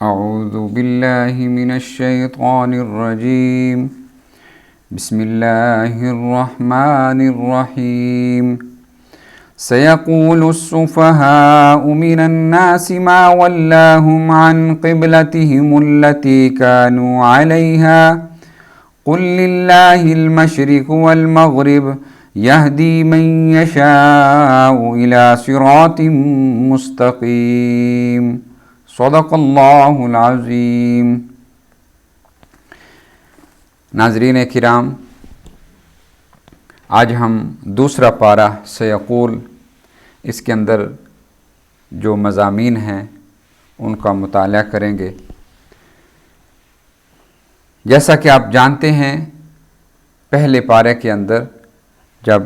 اعوذ باللہ من الشیطان الرجیم بسم اللہ الرحمن الرحیم سيقول السفهاء من الناس ما ولاهم عن قبلتهم التي كانوا عليها قل لله المشرق والمغرب يهدي من يشاء إلى صراط مستقيم صدق اللہ العظیم۔ ناظرین کرام، آج ہم دوسرا پارہ سیقول، اس کے اندر جو مضامین ہیں ان کا مطالعہ کریں گے۔ جیسا کہ آپ جانتے ہیں، پہلے پارے کے اندر جب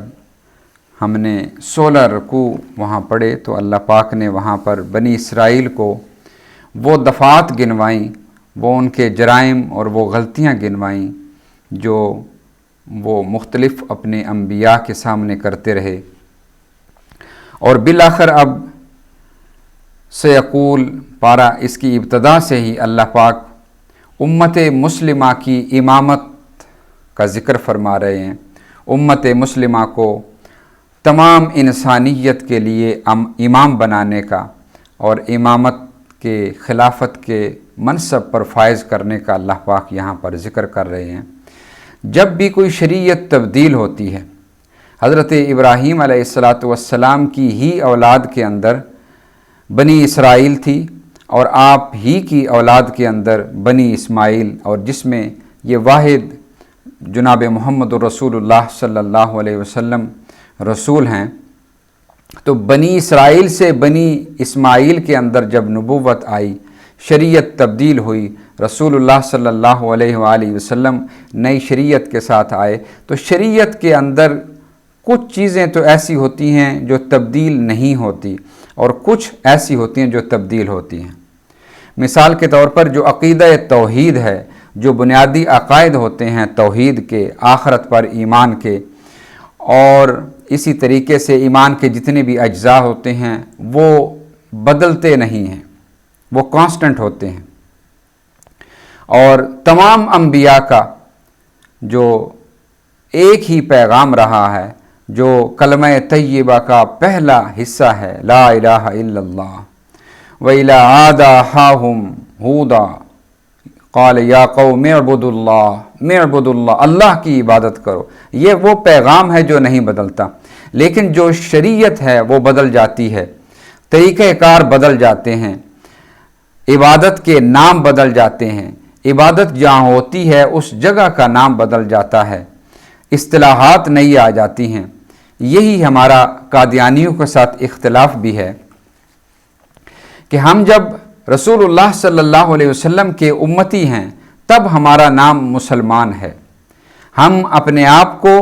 ہم نے 16 رکوع وہاں پڑھے تو اللہ پاک نے وہاں پر بنی اسرائیل کو وہ دفعات گنوائیں، وہ ان کے جرائم اور وہ غلطیاں گنوائیں جو وہ مختلف اپنے انبیاء کے سامنے کرتے رہے، اور بالآخر اب سیقول پارہ اس کی ابتدا سے ہی اللہ پاک امت مسلمہ کی امامت کا ذکر فرما رہے ہیں۔ امت مسلمہ کو تمام انسانیت کے لیے امام بنانے کا اور امامت کے خلافت کے منصب پر فائز کرنے کا اللہ پاک یہاں پر ذکر کر رہے ہیں۔ جب بھی کوئی شریعت تبدیل ہوتی ہے، حضرت ابراہیم علیہ السلام کی ہی اولاد کے اندر بنی اسرائیل تھی، اور آپ ہی کی اولاد کے اندر بنی اسماعیل، اور جس میں یہ واحد جناب محمد رسول اللہ صلی اللہ علیہ وسلم رسول ہیں۔ تو بنی اسرائیل سے بنی اسماعیل کے اندر جب نبوت آئی، شریعت تبدیل ہوئی، رسول اللہ صلی اللہ علیہ وآلہ وسلم نئی شریعت کے ساتھ آئے، تو شریعت کے اندر کچھ چیزیں تو ایسی ہوتی ہیں جو تبدیل نہیں ہوتی، اور کچھ ایسی ہوتی ہیں جو تبدیل ہوتی ہیں۔ مثال کے طور پر جو عقیدہ توحید ہے، جو بنیادی عقائد ہوتے ہیں توحید کے، آخرت پر ایمان کے، اور اسی طریقے سے ایمان کے جتنے بھی اجزاء ہوتے ہیں وہ بدلتے نہیں ہیں، وہ کانسٹنٹ ہوتے ہیں۔ اور تمام انبیاء کا جو ایک ہی پیغام رہا ہے، جو کلمہ طیبہ کا پہلا حصہ ہے، لا الہ الا اللہ، وَإِلَىٰ عَادَ أَخَاهُمْ هُودًا قال یا قوم اعبدوا اللہ، اللہ کی عبادت کرو۔ یہ وہ پیغام ہے جو نہیں بدلتا، لیکن جو شریعت ہے وہ بدل جاتی ہے، طریقہ کار بدل جاتے ہیں، عبادت کے نام بدل جاتے ہیں، عبادت جہاں ہوتی ہے اس جگہ کا نام بدل جاتا ہے، اصطلاحات نئی آ جاتی ہیں۔ یہی ہمارا قادیانیوں کے ساتھ اختلاف بھی ہے کہ ہم جب رسول اللہ صلی اللہ علیہ وسلم کے امتی ہیں تب ہمارا نام مسلمان ہے، ہم اپنے آپ کو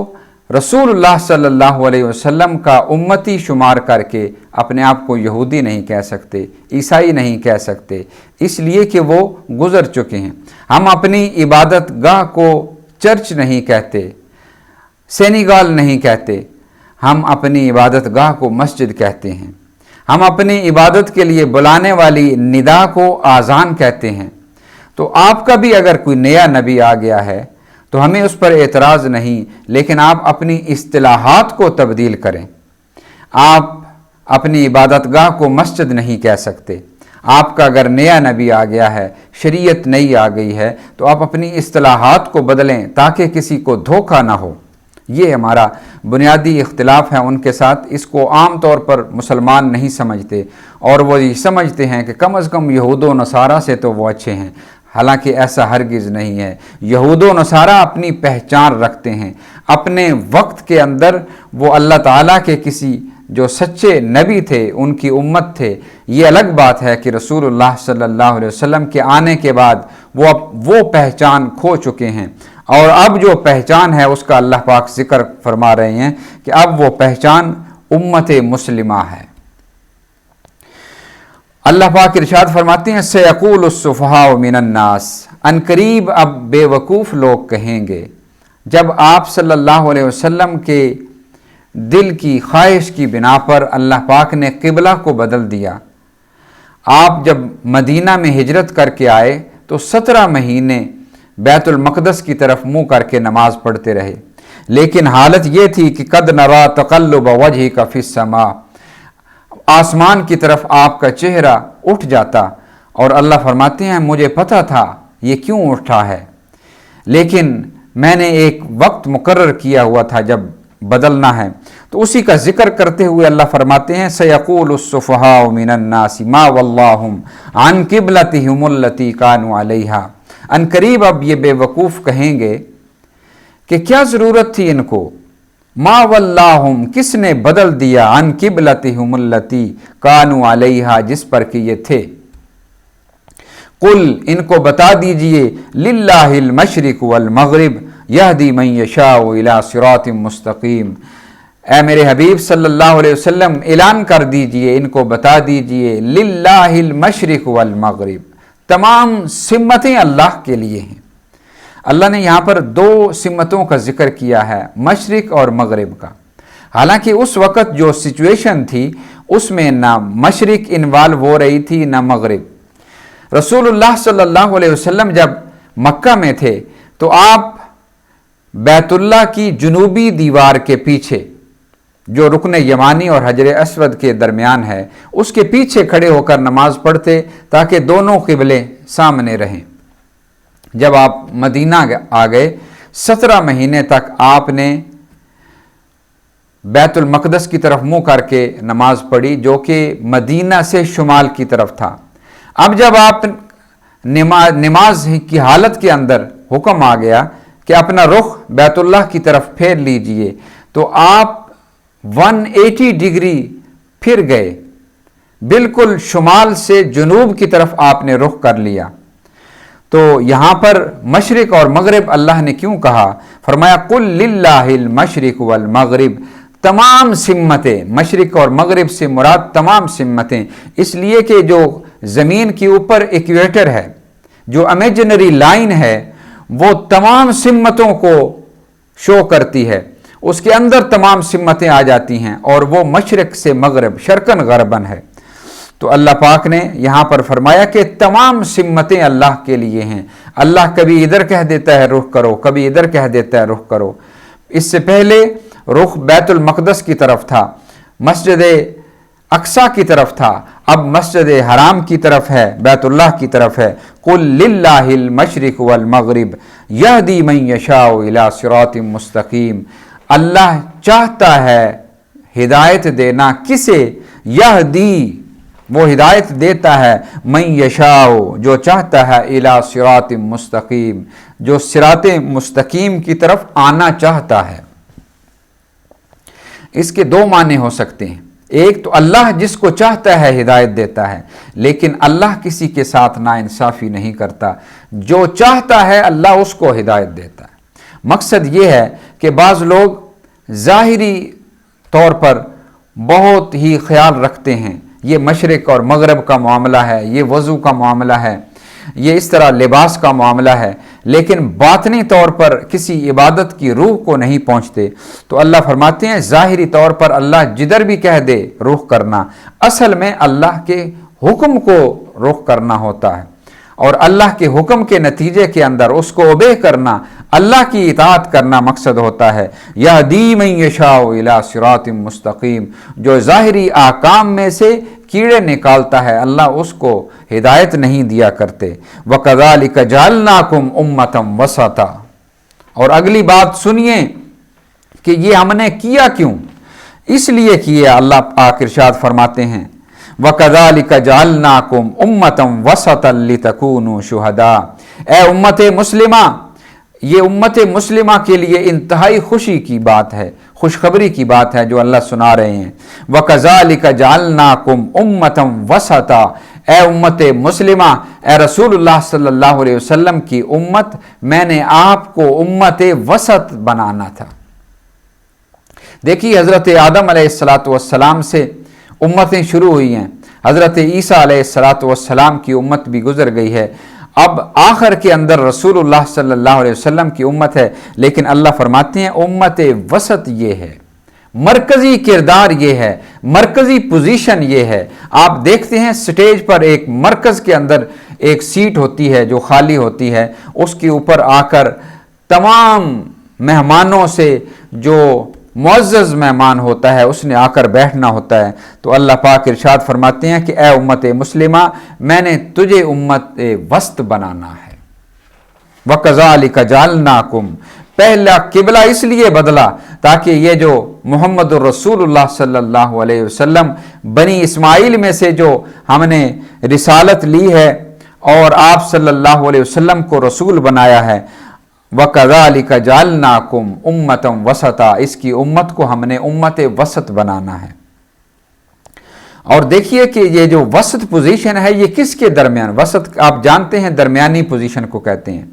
رسول اللہ صلی اللہ علیہ وسلم کا امتی شمار کر کے اپنے آپ کو یہودی نہیں کہہ سکتے، عیسائی نہیں کہہ سکتے، اس لیے کہ وہ گزر چکے ہیں۔ ہم اپنی عبادت گاہ کو چرچ نہیں کہتے، سینیگال نہیں کہتے، ہم اپنی عبادت گاہ کو مسجد کہتے ہیں۔ ہم اپنی عبادت کے لیے بلانے والی ندا کو آذان کہتے ہیں۔ تو آپ کا بھی اگر کوئی نیا نبی آ گیا ہے تو ہمیں اس پر اعتراض نہیں، لیکن آپ اپنی اصطلاحات کو تبدیل کریں۔ آپ اپنی عبادت گاہ کو مسجد نہیں کہہ سکتے۔ آپ کا اگر نیا نبی آ گیا ہے، شریعت نئی آ گئی ہے، تو آپ اپنی اصطلاحات کو بدلیں تاکہ کسی کو دھوکہ نہ ہو۔ یہ ہمارا بنیادی اختلاف ہے ان کے ساتھ۔ اس کو عام طور پر مسلمان نہیں سمجھتے، اور وہ یہ سمجھتے ہیں کہ کم از کم یہود و نصارہ سے تو وہ اچھے ہیں، حالانکہ ایسا ہرگز نہیں ہے۔ یہود و نصارہ اپنی پہچان رکھتے ہیں، اپنے وقت کے اندر وہ اللہ تعالیٰ کے کسی جو سچے نبی تھے، ان کی امت تھے۔ یہ الگ بات ہے کہ رسول اللہ صلی اللہ علیہ وسلم کے آنے کے بعد وہ پہچان کھو چکے ہیں، اور اب جو پہچان ہے اس کا اللہ پاک ذکر فرما رہے ہیں کہ اب وہ پہچان امت مسلمہ ہے۔ اللہ پاک ارشاد فرماتے ہیں سیقول السفہاء من الناس، ان قریب اب بے وقوف لوگ کہیں گے، جب آپ صلی اللہ علیہ وسلم کے دل کی خواہش کی بنا پر اللہ پاک نے قبلہ کو بدل دیا، آپ جب مدینہ میں ہجرت کر کے آئے تو 17 مہینے بیت المقدس کی طرف منہ کر کے نماز پڑھتے رہے، لیکن حالت یہ تھی کہ قد نرا تقلب وجهک فی السماء، آسمان کی طرف آپ کا چہرہ اٹھ جاتا، اور اللہ فرماتے ہیں مجھے پتہ تھا یہ کیوں اٹھا ہے، لیکن میں نے ایک وقت مقرر کیا ہوا تھا جب بدلنا ہے۔ تو اسی کا ذکر کرتے ہوئے اللہ فرماتے ہیں سیقول السفہاء من الناس ما واللہم عن قبلتہم التی کانوا علیہا، ان قریب اب یہ بے وقوف کہیں گے کہ کیا ضرورت تھی ان کو، ما واللہم کس نے بدل دیا، عن قبلتہم التی کانوا علیہا جس پر کہ یہ تھے، قل ان کو بتا دیجئے للہ المشرق والمغرب یہدی من یشاء الی صراط مستقیم، اے میرے حبیب صلی اللہ علیہ وسلم اعلان کر دیجئے، ان کو بتا دیجئے للہ المشرق والمغرب، تمام سمتیں اللہ کے لیے ہیں۔ اللہ نے یہاں پر 2 سمتوں کا ذکر کیا ہے، مشرق اور مغرب کا، حالانکہ اس وقت جو سچویشن تھی اس میں نہ مشرق انوالو ہو رہی تھی نہ مغرب۔ رسول اللہ صلی اللہ علیہ وسلم جب مکہ میں تھے تو آپ بیت اللہ کی جنوبی دیوار کے پیچھے جو رکن یمانی اور حجر اسود کے درمیان ہے اس کے پیچھے کھڑے ہو کر نماز پڑھتے تاکہ دونوں قبلے سامنے رہیں۔ جب آپ مدینہ آ گئے 17 مہینے تک آپ نے بیت المقدس کی طرف منہ کر کے نماز پڑھی جو کہ مدینہ سے شمال کی طرف تھا۔ اب جب آپ نماز کی حالت کے اندر حکم آ گیا کہ اپنا رخ بیت اللہ کی طرف پھیر لیجئے تو آپ 180 ڈگری پھر گئے، بالکل شمال سے جنوب کی طرف آپ نے رخ کر لیا۔ تو یہاں پر مشرق اور مغرب اللہ نے کیوں کہا؟ فرمایا قل للہ المشرق والمغرب، تمام سمتیں، مشرق اور مغرب سے مراد تمام سمتیں، اس لیے کہ جو زمین کے اوپر ایکویٹر ہے، جو امیجنری لائن ہے، وہ تمام سمتوں کو شو کرتی ہے، اس کے اندر تمام سمتیں آ جاتی ہیں، اور وہ مشرق سے مغرب شرقن غربن ہے۔ تو اللہ پاک نے یہاں پر فرمایا کہ تمام سمتیں اللہ کے لیے ہیں۔ اللہ کبھی ادھر کہہ دیتا ہے رخ کرو، کبھی ادھر کہہ دیتا ہے رخ کرو۔ اس سے پہلے رخ بیت المقدس کی طرف تھا، مسجد اقصی کی طرف تھا، اب مسجد حرام کی طرف ہے، بیت اللہ کی طرف ہے۔ قل للہ المشرق والمغرب یہدی من یشاء الی صراط مستقیم، اللہ چاہتا ہے ہدایت دینا کسے؟ یہدی، وہ ہدایت دیتا ہے، من یشاء جو چاہتا ہے، الی صراط مستقیم جو صراط مستقیم کی طرف آنا چاہتا ہے۔ اس کے 2 معنی ہو سکتے ہیں، ایک تو اللہ جس کو چاہتا ہے ہدایت دیتا ہے، لیکن اللہ کسی کے ساتھ ناانصافی نہیں کرتا، جو چاہتا ہے اللہ اس کو ہدایت دیتا ہے۔ مقصد یہ ہے کہ بعض لوگ ظاہری طور پر بہت ہی خیال رکھتے ہیں، یہ مشرق اور مغرب کا معاملہ ہے، یہ وضو کا معاملہ ہے، یہ اس طرح لباس کا معاملہ ہے، لیکن باطنی طور پر کسی عبادت کی روح کو نہیں پہنچتے۔ تو اللہ فرماتے ہیں ظاہری طور پر اللہ جدھر بھی کہہ دے رخ کرنا، اصل میں اللہ کے حکم کو رخ کرنا ہوتا ہے، اور اللہ کے حکم کے نتیجے کے اندر اس کو اوبے کرنا، اللہ کی اطاعت کرنا مقصد ہوتا ہے۔ یہدی من یشاء الی صراط مستقیم، جو ظاہری احکام میں سے کیڑے نکالتا ہے اللہ اس کو ہدایت نہیں دیا کرتے۔ وَكَذَلِكَ جَعَلْنَاكُمْ أُمَّةً وَسَطًا، اور اگلی بات سنیے کہ یہ ہم نے کیا کیوں؟ اس لیے کیا، اللہ پاک ارشاد فرماتے ہیں وَكَذَلِكَ جَعَلْنَاكُمْ أُمَّةً وَسَطًا لِتَكُونُوا شُهَدَاءَ، اے امت مسلمہ، یہ امت مسلمہ کے لیے انتہائی خوشی کی بات ہے، خوشخبری کی بات ہے جو اللہ سنا رہے ہیں۔ وَكَذَلِكَ جَعَلْنَاكُمْ أُمَّةً وَسَطًا، اے امت مسلمہ، اے رسول اللہ صلی اللہ علیہ وسلم کی امت، میں نے آپ کو امت وسط بنانا تھا۔ دیکھیے حضرت آدم علیہ السلام سے امتیں شروع ہوئی ہیں، حضرت عیسیٰ علیہ السلام کی امت بھی گزر گئی ہے، اب آخر کے اندر رسول اللہ صلی اللہ علیہ وسلم کی امت ہے، لیکن اللہ فرماتے ہیں امت وسط یہ ہے، مرکزی کردار یہ ہے، مرکزی پوزیشن یہ ہے۔ آپ دیکھتے ہیں سٹیج پر ایک مرکز کے اندر ایک سیٹ ہوتی ہے جو خالی ہوتی ہے، اس کے اوپر آ کر تمام مہمانوں سے جو معزز مہمان ہوتا ہے اس نے آ کر بیٹھنا ہوتا ہے۔ تو اللہ پاک ارشاد فرماتے ہیں کہ اے امت مسلمہ، میں نے تجھے امت وسط بنانا ہے۔ وَكَذَلِكَ جَعَلْنَاكُمْ، پہلا قبلہ اس لیے بدلا تاکہ یہ جو محمد الرسول اللہ صلی اللہ علیہ وسلم بنی اسماعیل میں سے جو ہم نے رسالت لی ہے اور آپ صلی اللہ علیہ وسلم کو رسول بنایا ہے، وَكَذَلِكَ جَعَلْنَاكُمْ أُمَّةً وَسَطًا، اس کی امت کو ہم نے امت وسط بنانا ہے۔ اور دیکھیے کہ یہ جو وسط پوزیشن ہے یہ کس کے درمیان، وسط آپ جانتے ہیں درمیانی پوزیشن کو کہتے ہیں۔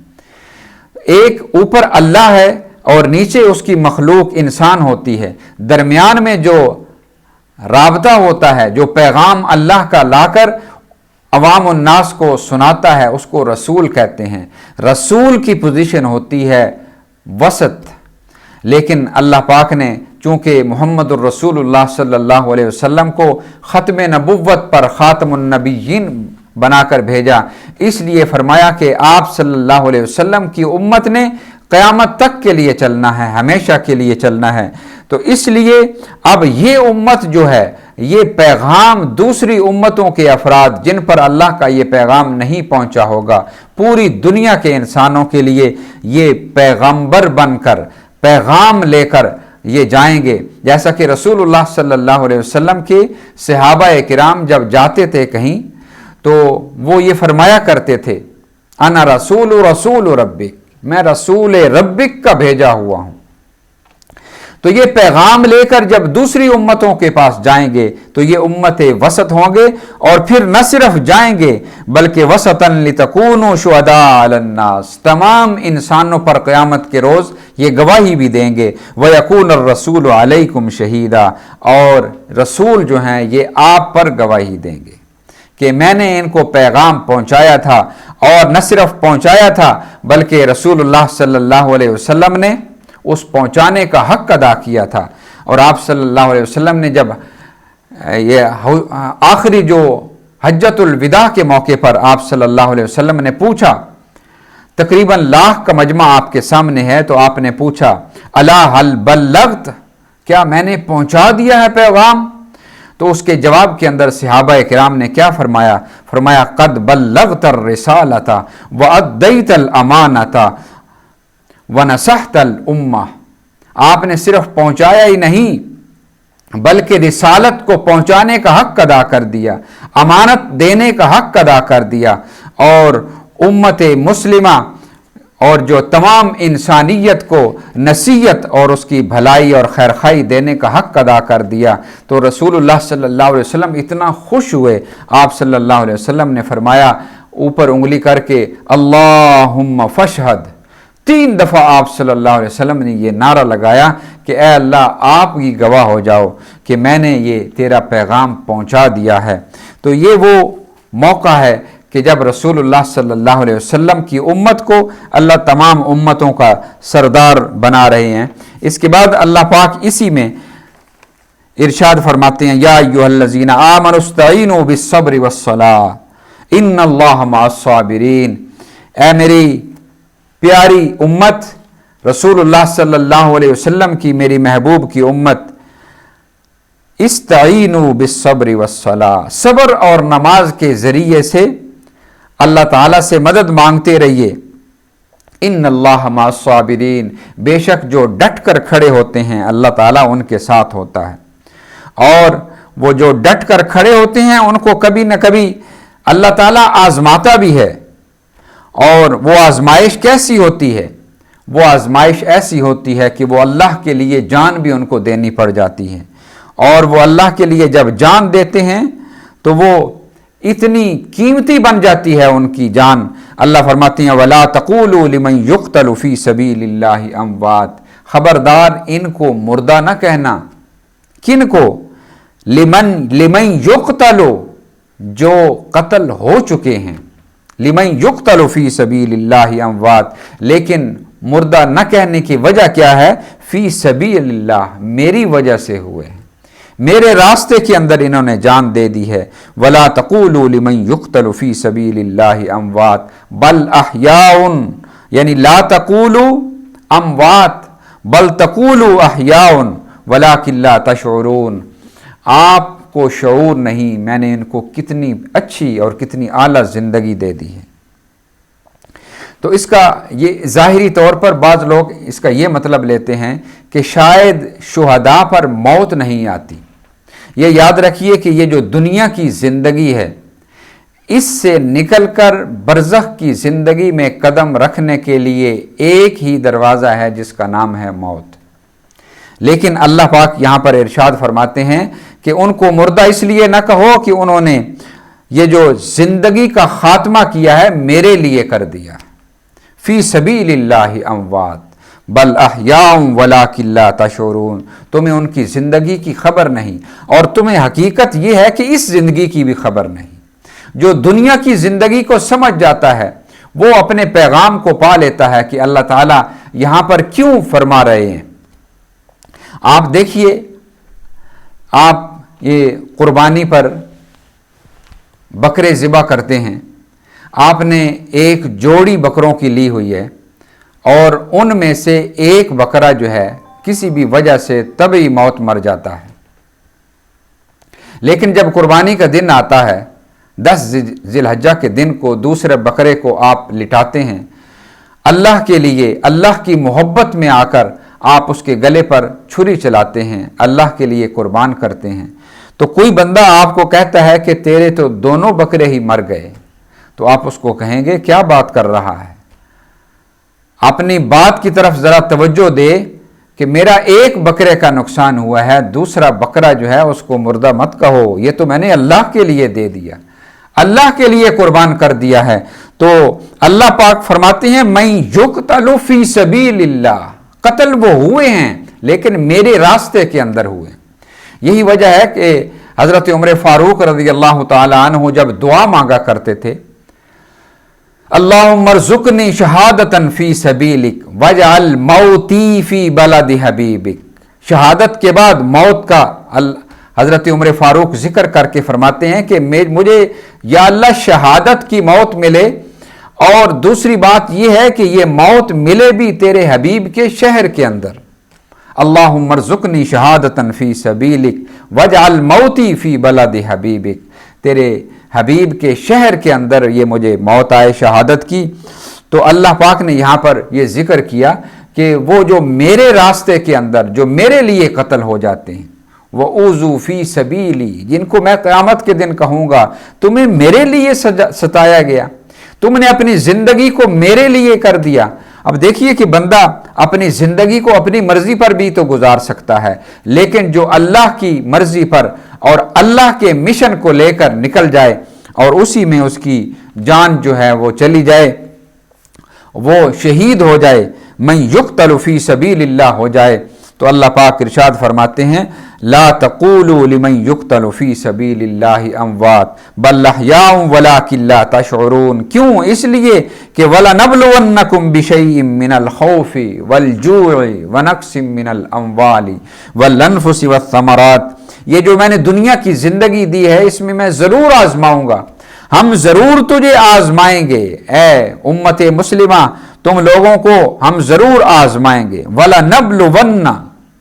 ایک اوپر اللہ ہے اور نیچے اس کی مخلوق انسان ہوتی ہے، درمیان میں جو رابطہ ہوتا ہے، جو پیغام اللہ کا لا کر عوام الناس کو سناتا ہے، اس کو رسول کہتے ہیں۔ رسول کی پوزیشن ہوتی ہے وسط، لیکن اللہ پاک نے چونکہ محمد الرسول اللہ صلی اللہ علیہ وسلم کو ختم نبوت پر خاتم النبیین بنا کر بھیجا، اس لیے فرمایا کہ آپ صلی اللہ علیہ وسلم کی امت نے قیامت تک کے لیے چلنا ہے، ہمیشہ کے لیے چلنا ہے۔ تو اس لیے اب یہ امت جو ہے یہ پیغام دوسری امتوں کے افراد جن پر اللہ کا یہ پیغام نہیں پہنچا ہوگا، پوری دنیا کے انسانوں کے لیے یہ پیغمبر بن کر پیغام لے کر یہ جائیں گے۔ جیسا کہ رسول اللہ صلی اللہ علیہ وسلم کے صحابہ کرام جب جاتے تھے کہیں تو وہ یہ فرمایا کرتے تھے، انا رسول ربک، میں رسول ربک کا بھیجا ہوا ہوں۔ تو یہ پیغام لے کر جب دوسری امتوں کے پاس جائیں گے تو یہ امت وسط ہوں گے، اور پھر نہ صرف جائیں گے بلکہ وسطاً لتکونوا شہداء علی الناس، تمام انسانوں پر قیامت کے روز یہ گواہی بھی دیں گے، وَيَكُونَ الرَّسُولُ عَلَيْكُمْ شَهِيدًا، اور رسول جو ہیں یہ آپ پر گواہی دیں گے کہ میں نے ان کو پیغام پہنچایا تھا، اور نہ صرف پہنچایا تھا بلکہ رسول اللہ صلی اللہ علیہ وسلم نے اس پہنچانے کا حق ادا کیا تھا۔ اور آپ صلی اللہ علیہ وسلم نے جب یہ آخری جو حجۃ الوداع کے موقع پر آپ صلی اللہ علیہ وسلم نے پوچھا، تقریباً لاکھ کا مجمع آپ کے سامنے ہے، تو آپ نے پوچھا الا هل بلغت، کیا میں نے پہنچا دیا ہے پیغام؟ تو اس کے جواب کے اندر صحابہ کرام نے کیا فرمایا قد بلغت الرسالۃ وادیت الامانۃ ونصحت الامہ، آپ نے صرف پہنچایا ہی نہیں بلکہ رسالت کو پہنچانے کا حق ادا کر دیا، امانت دینے کا حق ادا کر دیا، اور امت مسلمہ اور جو تمام انسانیت کو نصیحت اور اس کی بھلائی اور خیرخواہی دینے کا حق ادا کر دیا۔ تو رسول اللہ صلی اللہ علیہ وسلم اتنا خوش ہوئے، آپ صلی اللہ علیہ وسلم نے فرمایا اوپر انگلی کر کے اللہم فاشہد، 3 دفعہ آپ صلی اللہ علیہ وسلم نے یہ نعرہ لگایا کہ اے اللہ آپ کی گواہ ہو جاؤ کہ میں نے یہ تیرا پیغام پہنچا دیا ہے۔ تو یہ وہ موقع ہے کہ جب رسول اللہ صلی اللہ علیہ وسلم کی امت کو اللہ تمام امتوں کا سردار بنا رہے ہیں۔ اس کے بعد اللہ پاک اسی میں ارشاد فرماتے ہیں یا ایھا الذین آمنوا استعینوا بالصبر والصلاۃ ان اللہ مع الصابرین، اے میری پیاری امت، رسول اللہ صلی اللہ علیہ وسلم کی، میری محبوب کی امت، استعینوا بالصبر والصلاۃ، صبر اور نماز کے ذریعے سے اللہ تعالیٰ سے مدد مانگتے رہیے۔ ان اللہ مع الصابرین، بے شک جو ڈٹ کر کھڑے ہوتے ہیں اللہ تعالیٰ ان کے ساتھ ہوتا ہے، اور وہ جو ڈٹ کر کھڑے ہوتے ہیں ان کو کبھی نہ کبھی اللہ تعالیٰ آزماتا بھی ہے۔ اور وہ آزمائش کیسی ہوتی ہے؟ وہ آزمائش ایسی ہوتی ہے کہ وہ اللہ کے لیے جان بھی ان کو دینی پڑ جاتی ہے، اور وہ اللہ کے لیے جب جان دیتے ہیں تو وہ اتنی قیمتی بن جاتی ہے ان کی جان۔ اللہ فرماتے ہیں وَلَا تَقُولُوا لِمَنْ يُقْتَلُ فِي سَبِيلِ اللَّهِ أَمْوَاتٌ، خبردار ان کو مردہ نہ کہنا۔ کن کو؟ لمن یقتل، جو قتل ہو چکے ہیں، لمن یقتل فی سبیل اللہ اموات، لیکن مردہ نہ کہنے کی وجہ کیا ہے؟ फ़ी सबीलिल्लाह, मेरी वजह से हुए हैं, मेरे रास्ते के अंदर इन्होंने जान दे दी है। वला तक़ूलू लिमन युक़्तलु फ़ी सबीलिल्लाहि अमवात बल अहयाउन, यानी ला तक़ूलू अमवात बल तक़ूलू अहयाउन वलाकिन ला तशऊरून, आपको शऊर नहीं, मैंने इनको कितनी अच्छी और कितनी आला ज़िंदगी दे दी है। तो इसका ये ज़ाहिरी तौर पर बाज़ लोग इसका ये मतलब लेते हैं कि शायद शुहदा पर मौत नहीं आती। ये याद रखिए कि ये जो दुनिया की ज़िंदगी है, इससे निकलकर बरज़ख की ज़िंदगी में कदम रखने के लिए एक ही दरवाज़ा है जिसका नाम है मौत। लेकिन अल्लाह पाक यहाँ पर इरशाद फरमाते हैं कि उनको मुर्दा इसलिए न कहो कि उन्होंने ये जो ज़िंदगी का ख़ात्मा किया है मेरे लिए कर दिया। फ़ी सबीलिल्लाहि अमवात बल अहयाउम वलाकिन ला तशऊरून, तुम्हें उनकी ज़िंदगी की खबर नहीं और तुम्हें हकीकत ये है कि इस ज़िंदगी की भी खबर नहीं। जो दुनिया की ज़िंदगी को समझ जाता है वो अपने पैगाम को पा लेता है कि अल्लाह ताला यहाँ पर क्यों फरमा रहे हैं। आप देखिए, आप ये कुर्बानी पर बकरे ज़िबा करते हैं, आपने एक जोड़ी बकरों की ली हुई है और उनमें से एक बकरा जो है किसी भी वजह से तभी मौत मर जाता है। लेकिन जब कुर्बानी का दिन आता है, 10 ज़िलहज्जा के दिन को दूसरे बकरे को आप लिटाते हैं, अल्लाह के लिए, अल्लाह की मोहब्बत में आकर आप उसके गले पर छुरी चलाते हैं, अल्लाह के लिए कुर्बान करते हैं। तो कोई बंदा आपको कहता है कि तेरे तो दोनों बकरे ही मर गए, तो आप उसको कहेंगे क्या बात कर रहा है। अपनी बात की तरफ ज़रा तवज्जो दे कि मेरा एक बकरे का नुकसान हुआ है, दूसरा बकरा जो है उसको मुर्दा मत कहो, ये तो मैंने अल्लाह के लिए दे दिया, अल्लाह के लिए कुर्बान कर दिया है। तो अल्लाह पाक फरमाते हैं मैं युक़्तलु फ़ी सबीलिल्लाह, कत्ल वो हुए हैं लेकिन मेरे रास्ते के अंदर हुए। यही वजह है कि हज़रत उमर फ़ारूक रज़ियल्लाहु ताला अन्हु जब दुआ मांगा करते थे, अल्लाहुम्मा रज़ुक़नी शहादतन फ़ी सबीलिक वजअल मौती फ़ी बलदि हबीबिक। शहादत के बाद मौत का हज़रत उमर फ़ारूक ज़िक्र करके फरमाते हैं कि मुझे या अल्लाह शहादत की मौत मिले, और दूसरी बात यह है कि ये मौत मिले भी तेरे हबीब के शहर के अंदर। अल्लाहुम्मा रज़ुक़नी शहादतन फ़ी सबीलिक वजअल मौती फ़ी बलदि हबीबिक, तेरे हबीब के शहर के अंदर ये मुझे मौत आए शहादत की। तो अल्लाह पाक ने यहाँ पर ये ज़िक्र किया कि वो जो मेरे रास्ते के अंदर जो मेरे लिए कत्ल हो जाते हैं, वो ऊज़ू फ़ी सबीली, जिनको मैं क़यामत के दिन कहूँगा तुम्हें मेरे लिए सताया गया, तुमने अपनी ज़िंदगी को मेरे लिए कर दिया। अब देखिए कि बंदा अपनी ज़िंदगी को अपनी मर्ज़ी पर भी तो गुजार सकता है, लेकिन जो अल्लाह की मर्ज़ी पर और अल्लाह के मिशन को लेकर निकल जाए और उसी में उसकी जान जो है वो चली जाए, वो शहीद हो जाए, मैं युक़्तलु फ़ी सबीलिल्लाह हो जाए, तो अल्लाह पाक इरशाद फरमाते हैं ला तक़ूलू लिमन युक़्तलु फ़ी सबीलिल्लाहि अमवात बल अहयाउम वलाकिन ला तशऊरून। क्यों? इसलिए कि वलनब्लुवन्नकुम बिशैइन मिनल खौफ़ि वल जू'i व नक़्सिम मिनल अमवालि वल अनफ़ुसि वस्समरात। ये जो मैंने दुनिया की ज़िंदगी दी है इसमें मैं ज़रूर आज़माऊँगा, हम ज़रूर तुझे आज़माएंगे ए उम्मत मुस्लिमा, तुम लोगों को हम ज़रूर आज़माएंगे। वलनब्लुवन्ना,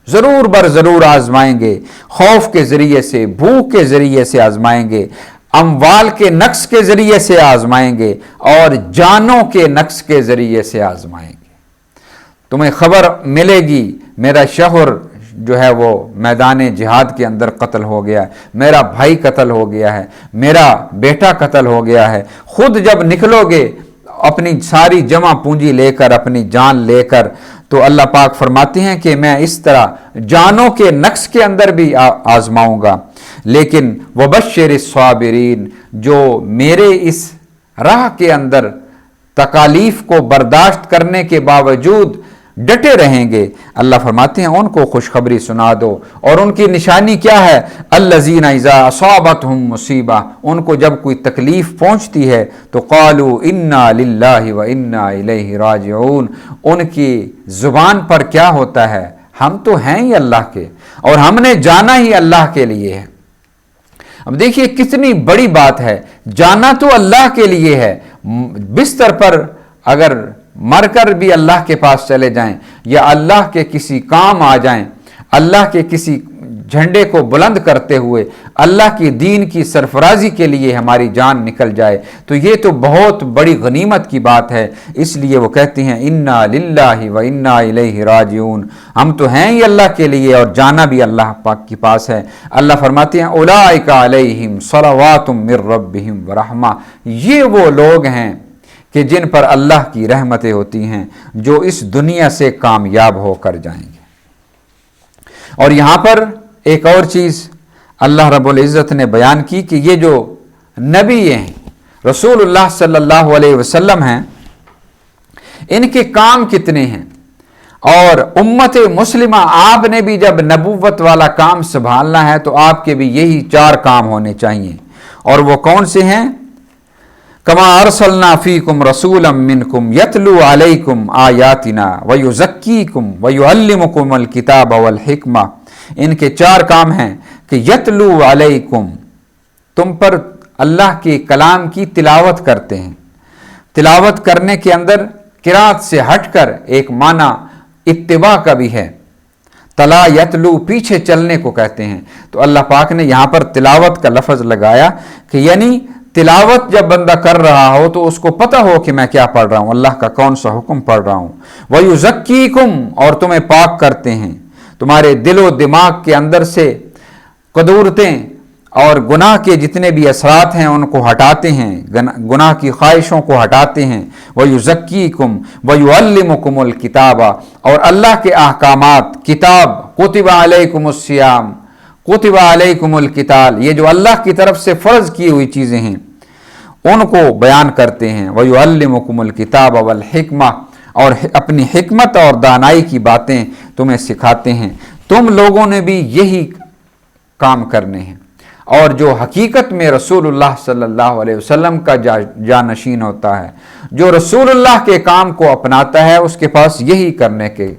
ज़रूर बर ज़रूर आज़माएंगे, खौफ के ज़रिए से, भूख के ज़रिए से आज़माएंगे, अमवाल के नक्स के ज़रिए से आज़माएंगे और जानों के नक्स के ज़रिए से आज़माएंगे। तुम्हें ख़बर मिलेगी मेरा शौहर जो है वो मैदान जिहाद के अंदर कत्ल हो गया है, मेरा भाई कत्ल हो गया है, मेरा बेटा कत्ल हो गया है। खुद जब निकलोगे अपनी सारी जमा पूंजी लेकर, अपनी जान लेकर, तो अल्लाह पाक फरमाते हैं कि मैं इस तरह जानों के नक्स के अंदर भी आजमाऊंगा। लेकिन वबश्शिर साबिरीन, जो मेरे इस राह के अंदर तकालीफ को बर्दाश्त करने के बावजूद डटे रहेंगे, अल्लाह फरमाते हैं उनको खुशखबरी सुना दो। और उनकी निशानी क्या है? अल्लज़ीना इज़ा असाबतहुम मुसीबा, उनको जब कोई तकलीफ़ पहुँचती है तो क़ालू इन्ना लिल्लाहि व इन्ना इलैहि राजिऊन। उनकी ज़ुबान पर क्या होता है? हम तो हैं ही अल्लाह के और हमने जाना ही अल्लाह के लिए है। अब देखिए कितनी बड़ी बात है, जाना तो अल्लाह के लिए है। बिस्तर पर अगर मरकर भी अल्लाह के पास चले जाएं या अल्लाह के किसी काम आ जाएं, अल्लाह के किसी झंडे को बुलंद करते हुए अल्लाह की दीन की सरफराजी के लिए हमारी जान निकल जाए, तो ये तो बहुत बड़ी गनीमत की बात है। इसलिए वो कहते हैं इन्ना लिल्लाहि व इन्ना इलैहि राजिऊन, हम तो हैं ही अल्लाह के लिए और जाना भी अल्लाह पाक के पास है। अल्लाह फरमाते हैं उलाइका अलैहिम सलवातुम मिर रब्बिहिम व रहमा, ये वो लोग हैं कि जिन पर अल्लाह की रहमतें होती हैं, जो इस दुनिया से कामयाब होकर जाएंगे। और यहाँ पर एक और चीज़ अल्लाह रब्बुल इज़्ज़त ने बयान की कि ये जो नबी हैं, रसूलुल्लाह सल्लल्लाहु अलैहि वसल्लम हैं, इनके काम कितने हैं। और उम्मत मुस्लिमा आपने भी जब नबूवत वाला काम संभालना है तो आपके भी यही 4 काम होने चाहिए। और वो कौन से हैं? कमा अरसलना फीकुम रसूलम मिनकुम यतलू अलैकुम आयातिना व युज़क्कीकुम व युअल्लिमुकुमुल किताब वल हिकमा। इनके 4 काम हैं कि यतलू अलैकुम, तुम पर अल्लाह के कलाम की तिलावत करते हैं। तिलावत करने के अंदर किरात से हटकर एक माना इत्तिबा का भी है। तला यतलू पीछे चलने को कहते हैं। तो अल्लाह पाक ने यहाँ पर तिलावत का लफ्ज़ लगाया कि यानी तिलावत जब बंदा कर रहा हो तो उसको पता हो कि मैं क्या पढ़ रहा हूँ, अल्लाह का कौन सा हुक्म पढ़ रहा हूँ। व युज़क्कीकुम, और तुम्हें पाक करते हैं, तुम्हारे दिलो दिमाग के अंदर से कदूरतें और गुनाह के जितने भी असरात हैं उनको हटाते हैं, गुनाह की ख्वाहिशों को हटाते हैं। व युज़क्कीकुम व युअल्लिमुकुमुल किताबा, और अल्लाह के अहकामात, किताब, कुतिबा अलैकुमुस सियाम, कुतिबा अलैकुमुल किताल, ये जो अल्लाह की तरफ से फ़र्ज़ की हुई चीज़ें हैं उनको बयान करते हैं। व युअल्लिमुकुमुल किताब वल हिकमा, और अपनी हिकमत और दानाई की बातें तुम्हें सिखाते हैं। तुम लोगों ने भी यही काम करने हैं। और जो हकीकत में रसूलुल्लाह सल्लल्लाहु अलैहि वसल्लम का जानशीन होता है, जो रसूलुल्लाह के काम को अपनाता है, उसके पास यही करने के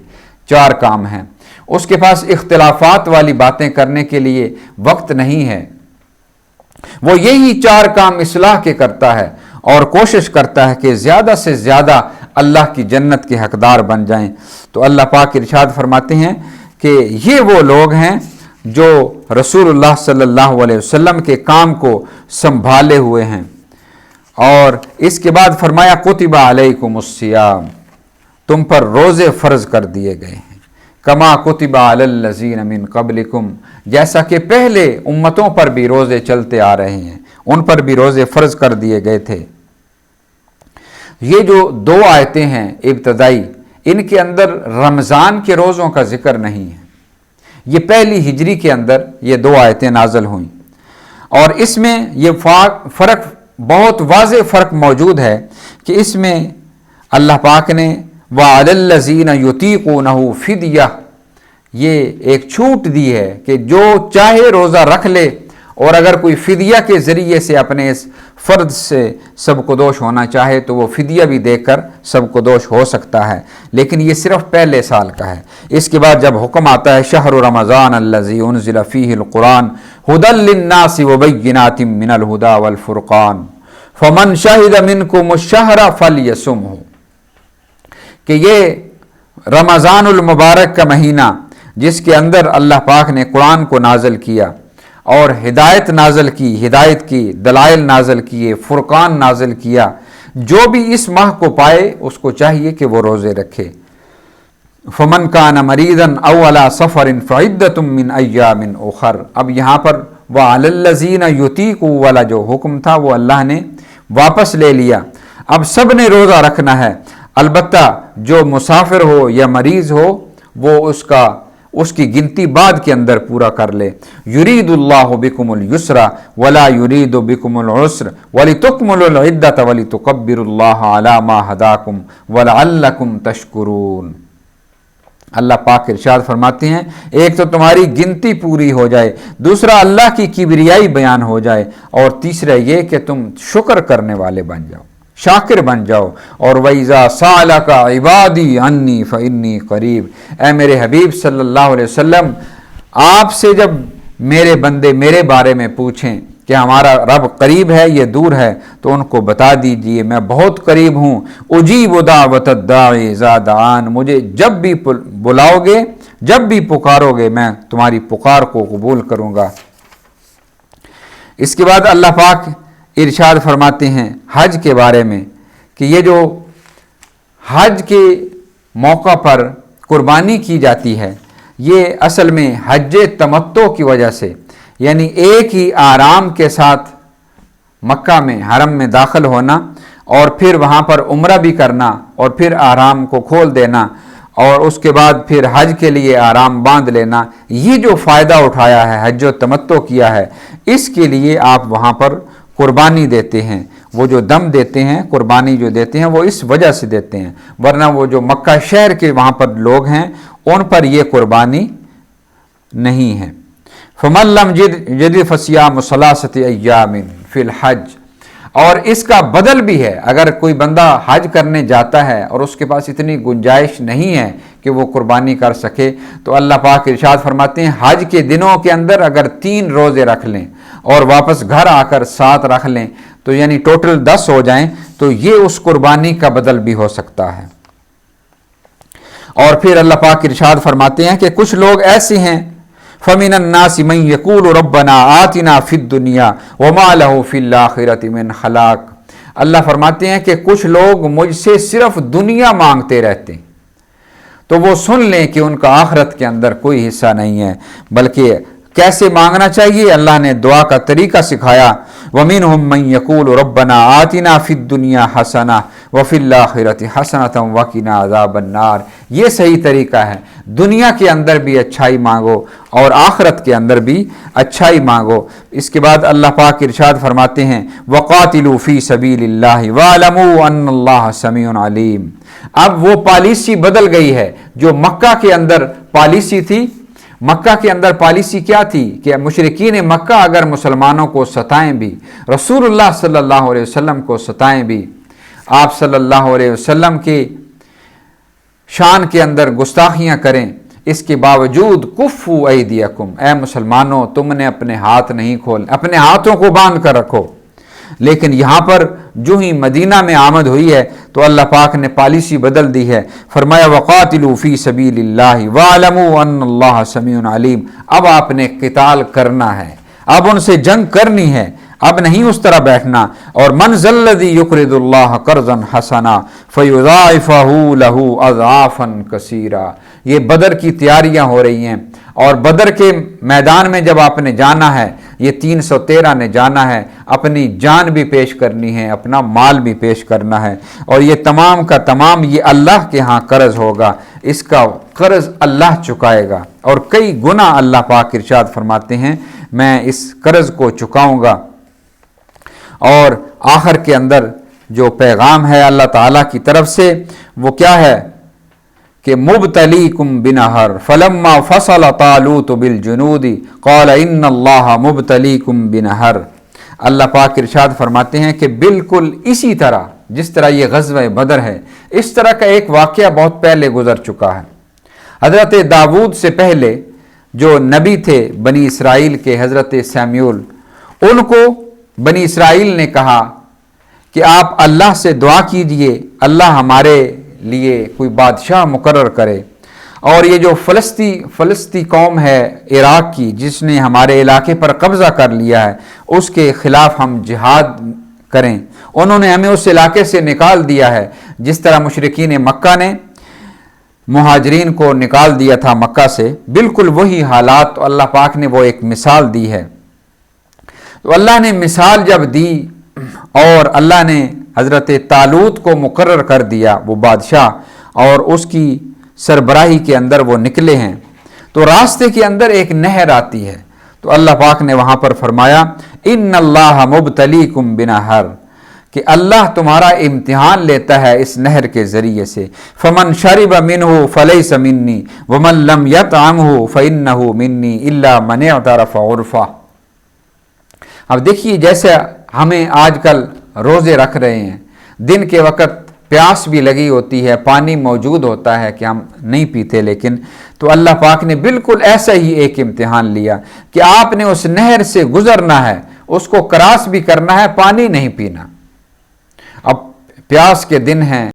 4 काम हैं। उसके पास इख्तिलाफात वाली बातें करने के लिए वक्त नहीं है। वो यही 4 काम इस्लाह के करता है और कोशिश करता है कि ज़्यादा से ज़्यादा अल्लाह की जन्नत के हकदार बन जाएं। तो अल्लाह पाक इरशाद फरमाते हैं कि ये वो लोग हैं जो रसूलुल्लाह सल्लल्लाहु अलैहि वसल्लम के काम को संभाले हुए हैं। और इसके बाद फरमाया कुतिबा अलैकुमुस सियाम, तुम पर रोज़े फ़र्ज़ कर दिए गए हैं। कमा कुतिबा अलल्लज़ीन मिन क़ब्लिकुम, जैसा कि पहले उम्मतों पर भी रोज़े चलते आ रहे हैं, उन पर भी रोज़े फ़र्ज़ कर दिए गए थे। ये जो 2 आयतें हैं इब्तदाई, इनके अंदर रमज़ान के रोज़ों का जिक्र नहीं है। ये पहली हिजरी के अंदर ये 2 आयतें नाज़िल हुई और इसमें ये फ़र्क, बहुत वाज़ेह फ़र्क मौजूद है कि इसमें अल्लाह पाक ने व अलल्लज़ीना युतीक़ूनहु फ़िदया, ये एक छूट दी है कि जो चाहे रोज़ा रख ले और अगर कोई फ़िदिया के ज़रिए से अपने इस फ़र्द से सबकुदोश होना चाहे तो वो फ़िदिया भी देकर सबकुदोश हो सकता है, लेकिन ये सिर्फ़ पहले साल का है। इसके बाद जब हुक्म आता है शहरु रमज़ान अल्लज़ी उनज़िला फ़ीहिल क़ुरान हुदल लिन्नासि व बय्यिनातिम मिनल हुदा वल फ़ुरक़ान फ़मन शहिद मिनकुमुश शहरा फ़लयसुमहु, कि ये रमज़ानुल मुबारक का महीना जिसके अंदर अल्लाह पाक ने कुरान को नाज़िल किया और हिदायत नाज़िल की, हिदायत की दलाइल नाज़िल किए, फ़ुरक़ान नाज़िल किया, जो भी इस माह को पाए उसको चाहिए कि वो रोज़े रखे। फ़मन कान मरीदन औ अला सफ़रिन फ़इद्दतुम मिन अय्यामिन उख़र, अब यहाँ पर व अलल्लज़ीना युतीक़ू वाला जो हुक्म था वो अल्लाह ने वापस ले लिया। अब सब ने रोज़ा रखना है, अलबत्ता जो मुसाफिर हो या मरीज़ हो वो उसकी गिनती बाद के अंदर पूरा कर ले। युरीदुल्लाहु बिकुमुल युस्रा वला युरीदु बिकुमुल उस्र वलितुकमिलुल इद्दत वलितुकब्बिरुल्लाह अला मा हदाकुम वलअल्लकुम तशकुरून। अल्लाह पाक इरशाद फरमाते हैं, एक तो तुम्हारी गिनती पूरी हो जाए, दूसरा अल्लाह की किबरियाई बयान हो जाए, और तीसरा ये कि तुम शुक्र करने वाले बन जाओ, शाकिर बन जाओ। और वैज़ा सालका इबादी अन्नी फ़इन्नी करीब, ए मेरे हबीब सल्लल्लाहु अलैहि वसल्लम, आपसे जब मेरे बंदे मेरे बारे में पूछें कि हमारा रब करीब है ये दूर है, तो उनको बता दीजिए मैं बहुत करीब हूँ। उजीब दावत दाई इज़ा दान, मुझे जब भी बुलाओगे, जब भी पुकारोगे, मैं तुम्हारी पुकार को कबूल करूँगा। इसके बाद अल्लाह पाक इरशाद फरमाते हैं हज के बारे में कि ये जो हज के मौका पर कुर्बानी की जाती है, ये असल में हज तमत्तो की वजह से, यानी एक ही आराम के साथ मक्का में हरम में दाखिल होना और फिर वहाँ पर उम्रा भी करना और फिर आराम को खोल देना और उसके बाद फिर हज के लिए आराम बांध लेना, ये जो फ़ायदा उठाया है, हज तमत्तो किया है, इसके लिए आप वहाँ पर कुर्बानी देते हैं। वो जो दम देते हैं, कुर्बानी जो देते हैं, वो इस वजह से देते हैं, वरना वो जो मक्का शहर के वहाँ पर लोग हैं उन पर ये कुर्बानी नहीं है। फ़मल्लम जद फ़सियाम सलासति अय्यामिन फ़िल हज, और इसका बदल भी है, अगर कोई बंदा हज करने जाता है और उसके पास इतनी गुंजाइश नहीं है कि वो कुर्बानी कर सके, तो अल्लाह पाक इरशाद फरमाते हैं हज के दिनों के अंदर अगर 3 रोज़े रख लें और वापस घर आकर 7 रख लें, तो यानी टोटल 10 हो जाएं, तो ये उस कुर्बानी का बदल भी हो सकता है। और फिर अल्लाह पाक इरशाद फरमाते हैं कि कुछ लोग ऐसे हैं, फ़मिनन नासि मन यक़ूलु रब्बना आतिना फ़िद दुनिया वमा लहु फ़िल आख़िरति मिन खलाक़। अल्लाह फरमाते हैं कि कुछ लोग मुझसे सिर्फ दुनिया मांगते रहते हैं, तो वो सुन लें कि उनका आखिरत के अंदर कोई हिस्सा नहीं है। बल्कि कैसे मांगना चाहिए, अल्लाह ने दुआ का तरीका सिखाया, वमिनहुम मन यक़ूलु रब्बना आतिना फ़िद दुनिया हसना व फ़िल आख़िरति हसनतम वक़िना अज़ाबन नार। ये सही तरीका है, दुनिया के अंदर भी अच्छाई मांगो और आखिरत के अंदर भी अच्छाई मांगो। इसके बाद अल्लाह पाक इरशाद फरमाते हैं वक़ातिलू फ़ी सबीलिल्लाहि वअलमू अन्नल्लाह समीउन अलीम। अब वो पॉलिसी बदल गई है जो मक्का के अंदर पॉलिसी थी। मक्का के अंदर पॉलिसी क्या थी कि मुशरिकीन मक्का अगर मुसलमानों को सताएं भी, रसूलुल्लाह सल्लल्लाहु अलैहि वसल्लम को सताएं भी, आप सल्लल्लाहु अलैहि वसल्लम के शान के अंदर गुस्ताखियां करें, इसके बावजूद कुफ़ू ऐदियकुम, ए मुसलमानों तुमने अपने हाथ नहीं खोल, अपने हाथों को बांध कर रखो। लेकिन यहाँ पर जो ही मदीना में आमद हुई है तो अल्लाह पाक ने पॉलिसी बदल दी है, फरमाया वक़ातिलू फ़ी सबीलिल्लाहि वअलमू अन्नल्लाह समीउन अलीम। अब आपने क़िताल करना है, अब उनसे जंग करनी है, अब नहीं उस तरह बैठना। और मन ज़ल्लज़ी युक़रिदुल्लाह क़र्ज़न हसना फ़युज़ाइफ़हू लहू अज़आफ़न कसीरा। ये बदर की तैयारियां हो रही हैं और बदर के मैदान में जब आपने जाना है, ये 313 ने जाना है, अपनी जान भी पेश करनी है, अपना माल भी पेश करना है, और ये तमाम का तमाम ये अल्लाह के यहाँ कर्ज होगा, इसका कर्ज अल्लाह चुकाएगा और कई गुना अल्लाह पाक इरशाद फरमाते हैं मैं इस कर्ज को चुकाऊंगा। और आखिर के अंदर जो पैगाम है अल्लाह ताला की तरफ से वो क्या है कि मुब्तलीकुम बिनहर फलम्मा फसल तालूत बिल जुनूदी क़ाल इन्नल्लाह मुब्तलीकुम बिनहर। अल्लाह पाक इरशाद फरमाते हैं कि बिल्कुल इसी तरह जिस तरह ये ग़ज़वा बदर है, इस तरह का एक वाक़या बहुत पहले गुजर चुका है। हज़रत दाऊद से पहले जो नबी थे बनी इसराइल के, हज़रत सैमुएल, उनको बनी इसराइल ने कहा कि आप अल्लाह से दुआ कीजिए, अल्लाह हमारे लिए कोई बादशाह मुकर्रर करे, और ये जो फ़लस्ती कौम है इराक़ की जिसने हमारे इलाके पर कब्ज़ा कर लिया है, उसके ख़िलाफ़ हम जिहाद करें। उन्होंने हमें उस इलाके से निकाल दिया है जिस तरह मुशरिकीन मक्का ने मुहाजिरीन को निकाल दिया था मक्का से, बिल्कुल वही हालात तो अल्लाह पाक ने वो एक मिसाल दी है। तो अल्लाह ने मिसाल जब दी और अल्लाह ने हज़रत तालूत को मुकर्रर कर दिया वो बादशाह, और उसकी सरबराही के अंदर वो निकले हैं, तो रास्ते के अंदर एक नहर आती है, तो अल्लाह पाक ने वहाँ पर फरमाया इन्नल्लाह मुब्तलीकुम बिनहर, कि अल्लाह तुम्हारा इम्तिहान लेता है इस नहर के ज़रिए से। फ़मन शरिब मिन्हु फ़लैसा मिन्नी वमन लम यतअमहु फ़इन्नहु मिन्नी इल्ला मन अतरफ़ उर्फ़ा। अब देखिए जैसे हमें आजकल रोज़े रख रहे हैं, دن کے وقت پیاس بھی لگی ہوتی ہے، پانی موجود ہوتا ہے کہ ہم نہیں پیتے، لیکن تو اللہ پاک نے بالکل ایسا ہی ایک امتحان لیا کہ آپ نے اس نہر سے گزرنا ہے، اس کو کراس بھی کرنا ہے، پانی نہیں پینا۔ اب پیاس کے دن ہیں،